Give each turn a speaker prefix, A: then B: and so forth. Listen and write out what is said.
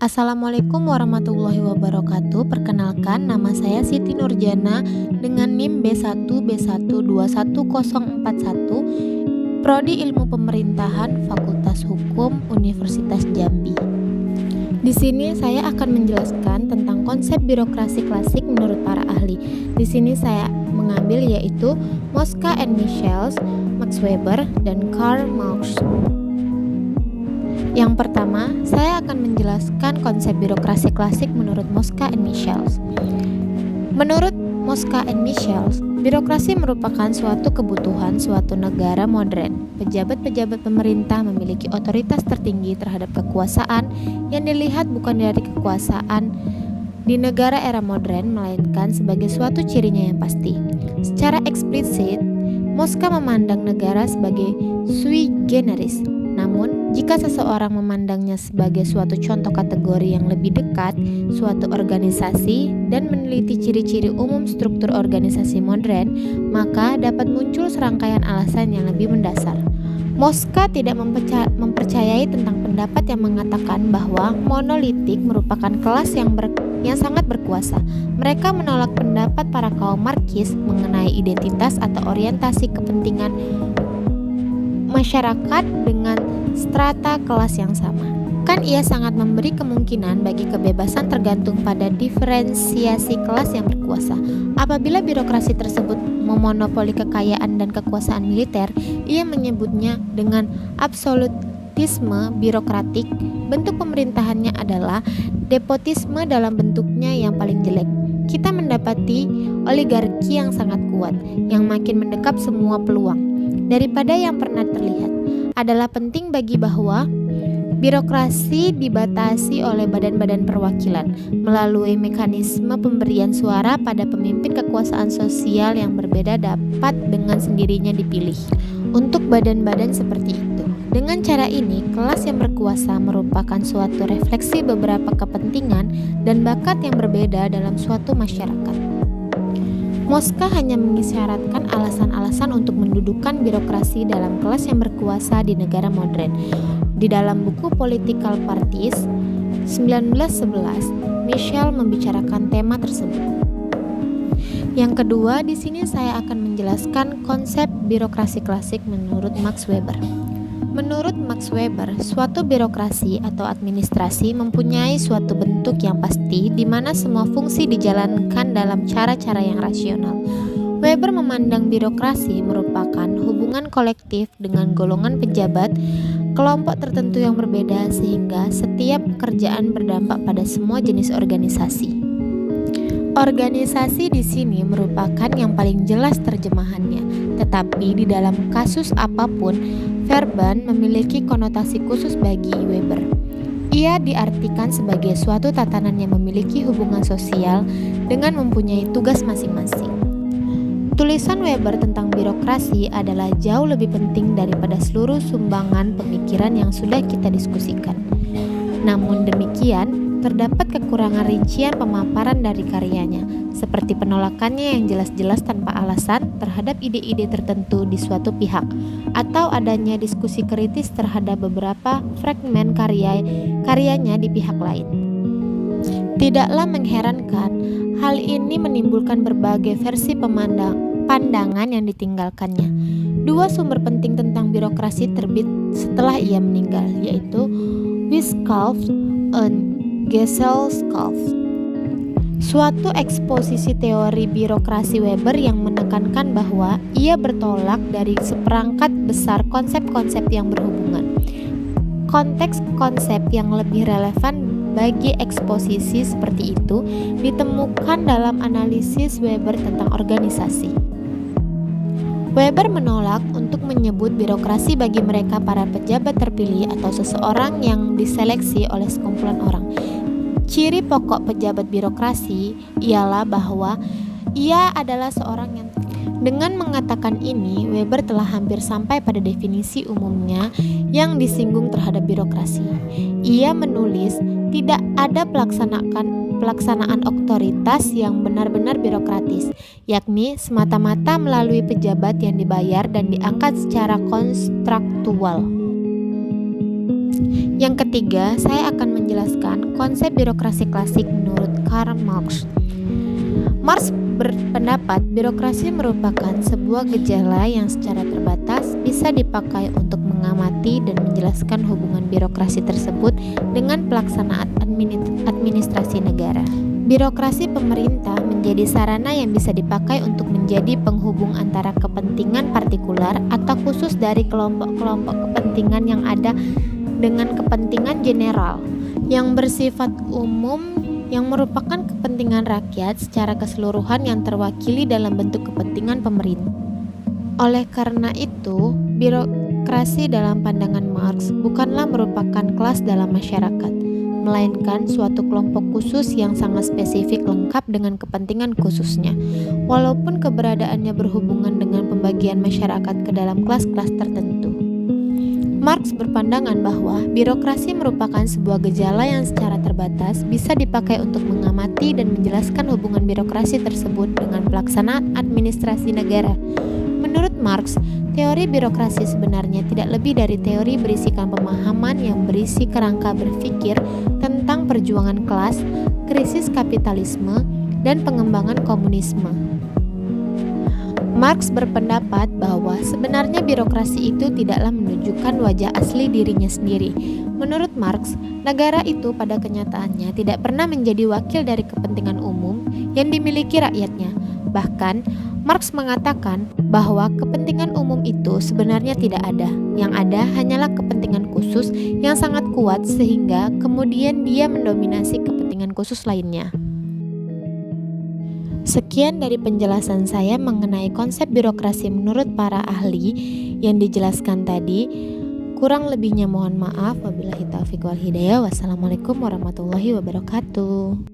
A: Assalamualaikum warahmatullahi wabarakatuh. Perkenalkan, nama saya Siti Nurjana dengan NIM B1B1210141, Prodi Ilmu Pemerintahan, Fakultas Hukum, Universitas Jambi. Di sini saya akan menjelaskan tentang konsep birokrasi klasik menurut para ahli. Di sini saya mengambil yaitu Mosca and Michels, Max Weber, dan Karl Marx. Yang pertama, saya akan menjelaskan konsep birokrasi klasik menurut Mosca and Michels. Menurut Mosca and Michels, birokrasi merupakan suatu kebutuhan suatu negara modern. Pejabat-pejabat pemerintah memiliki otoritas tertinggi terhadap kekuasaan yang dilihat bukan dari kekuasaan di negara era modern, melainkan sebagai suatu cirinya yang pasti. Secara eksplisit, Mosca memandang negara sebagai sui generis. Namun, jika seseorang memandangnya sebagai suatu contoh kategori yang lebih dekat, suatu organisasi, dan meneliti ciri-ciri umum struktur organisasi modern, maka dapat muncul serangkaian alasan yang lebih mendasar. Mosca tidak mempercayai tentang pendapat yang mengatakan bahwa monolitik merupakan kelas yang sangat berkuasa. Mereka menolak pendapat para kaum Marxis mengenai identitas atau orientasi kepentingan masyarakat dengan strata kelas yang sama. Kan ia sangat memberi kemungkinan bagi kebebasan tergantung pada diferensiasi kelas yang berkuasa. Apabila birokrasi tersebut memonopoli kekayaan dan kekuasaan militer, ia menyebutnya dengan absolutisme birokratik. Bentuk pemerintahannya adalah despotisme dalam bentuknya yang paling jelek. Kita mendapati oligarki yang sangat kuat, yang makin mendekap semua peluang daripada yang pernah terlihat. Adalah penting bagi bahwa birokrasi dibatasi oleh badan-badan perwakilan melalui mekanisme pemberian suara pada pemimpin kekuasaan sosial yang berbeda dapat dengan sendirinya dipilih untuk badan-badan seperti itu. Dengan cara ini, kelas yang berkuasa merupakan suatu refleksi beberapa kepentingan dan bakat yang berbeda dalam suatu masyarakat. Mosca hanya mengisyaratkan alasan-alasan untuk mendudukan birokrasi dalam kelas yang berkuasa di negara modern. Di dalam buku Political Parties 1911, Michel membicarakan tema tersebut. Yang kedua, di sini saya akan menjelaskan konsep birokrasi klasik menurut Max Weber. Menurut Max Weber, suatu birokrasi atau administrasi mempunyai suatu bentuk yang pasti di mana semua fungsi dijalankan dalam cara-cara yang rasional. Weber memandang birokrasi merupakan hubungan kolektif dengan golongan pejabat, kelompok tertentu yang berbeda sehingga setiap pekerjaan berdampak pada semua jenis organisasi. Organisasi di sini merupakan yang paling jelas terjemahannya, tetapi di dalam kasus apapun, Verban memiliki konotasi khusus bagi Weber. Ia diartikan sebagai suatu tatanan yang memiliki hubungan sosial dengan mempunyai tugas masing-masing. Tulisan Weber tentang birokrasi adalah jauh lebih penting daripada seluruh sumbangan pemikiran yang sudah kita diskusikan. Namun demikian, terdapat kekurangan rincian pemaparan dari karyanya, seperti penolakannya yang jelas-jelas tanpa alasan terhadap ide-ide tertentu di suatu pihak, atau adanya diskusi kritis terhadap beberapa fragmen karyanya di pihak lain. Tidaklah mengherankan, hal ini menimbulkan berbagai versi pandangan yang ditinggalkannya. Dua sumber penting tentang birokrasi terbit setelah ia meninggal, yaitu Wiskalf and Gesellschaft. Suatu eksposisi teori birokrasi Weber yang menekankan bahwa ia bertolak dari seperangkat besar konsep-konsep yang berhubungan. Konteks konsep yang lebih relevan bagi eksposisi seperti itu ditemukan dalam analisis Weber tentang organisasi. Weber menolak untuk menyebut birokrasi bagi mereka para pejabat terpilih atau seseorang yang diseleksi oleh sekumpulan orang. Ciri pokok pejabat birokrasi ialah bahwa ia adalah seorang yang. Dengan mengatakan ini, Weber telah hampir sampai pada definisi umumnya yang disinggung terhadap birokrasi. Ia menulis, tidak ada pelaksanaan otoritas yang benar-benar birokratis, yakni semata-mata melalui pejabat yang dibayar dan diangkat secara kontraktual. Yang ketiga, saya akan menjelaskan konsep birokrasi klasik menurut Karl Marx. Marx berpendapat birokrasi merupakan sebuah gejala yang secara terbatas bisa dipakai untuk mengamati dan menjelaskan hubungan birokrasi tersebut dengan pelaksanaan administrasi negara. Birokrasi pemerintah menjadi sarana yang bisa dipakai untuk menjadi penghubung antara kepentingan partikular atau khusus dari kelompok-kelompok kepentingan yang ada dengan kepentingan general yang bersifat umum yang merupakan kepentingan rakyat secara keseluruhan yang terwakili dalam bentuk kepentingan pemerintah. Oleh karena itu, birokrasi dalam pandangan Marx bukanlah merupakan kelas dalam masyarakat, melainkan suatu kelompok khusus yang sangat spesifik lengkap dengan kepentingan khususnya, walaupun keberadaannya berhubungan dengan pembagian masyarakat ke dalam kelas-kelas tertentu. Marx berpandangan bahwa birokrasi merupakan sebuah gejala yang secara terbatas bisa dipakai untuk mengamati dan menjelaskan hubungan birokrasi tersebut dengan pelaksanaan administrasi negara. Menurut Marx, teori birokrasi sebenarnya tidak lebih dari teori berisikan pemahaman yang berisi kerangka berpikir tentang perjuangan kelas, krisis kapitalisme, dan pengembangan komunisme. Marx berpendapat bahwa sebenarnya birokrasi itu tidaklah menunjukkan wajah asli dirinya sendiri. Menurut Marx, negara itu pada kenyataannya tidak pernah menjadi wakil dari kepentingan umum yang dimiliki rakyatnya. Bahkan, Marx mengatakan bahwa kepentingan umum itu sebenarnya tidak ada. Yang ada hanyalah kepentingan khusus yang sangat kuat sehingga kemudian dia mendominasi kepentingan khusus lainnya. Sekian dari penjelasan saya mengenai konsep birokrasi menurut para ahli yang dijelaskan tadi. Kurang lebihnya mohon maaf. Wabillahi taufiq wal hidayah. Wassalamualaikum warahmatullahi wabarakatuh.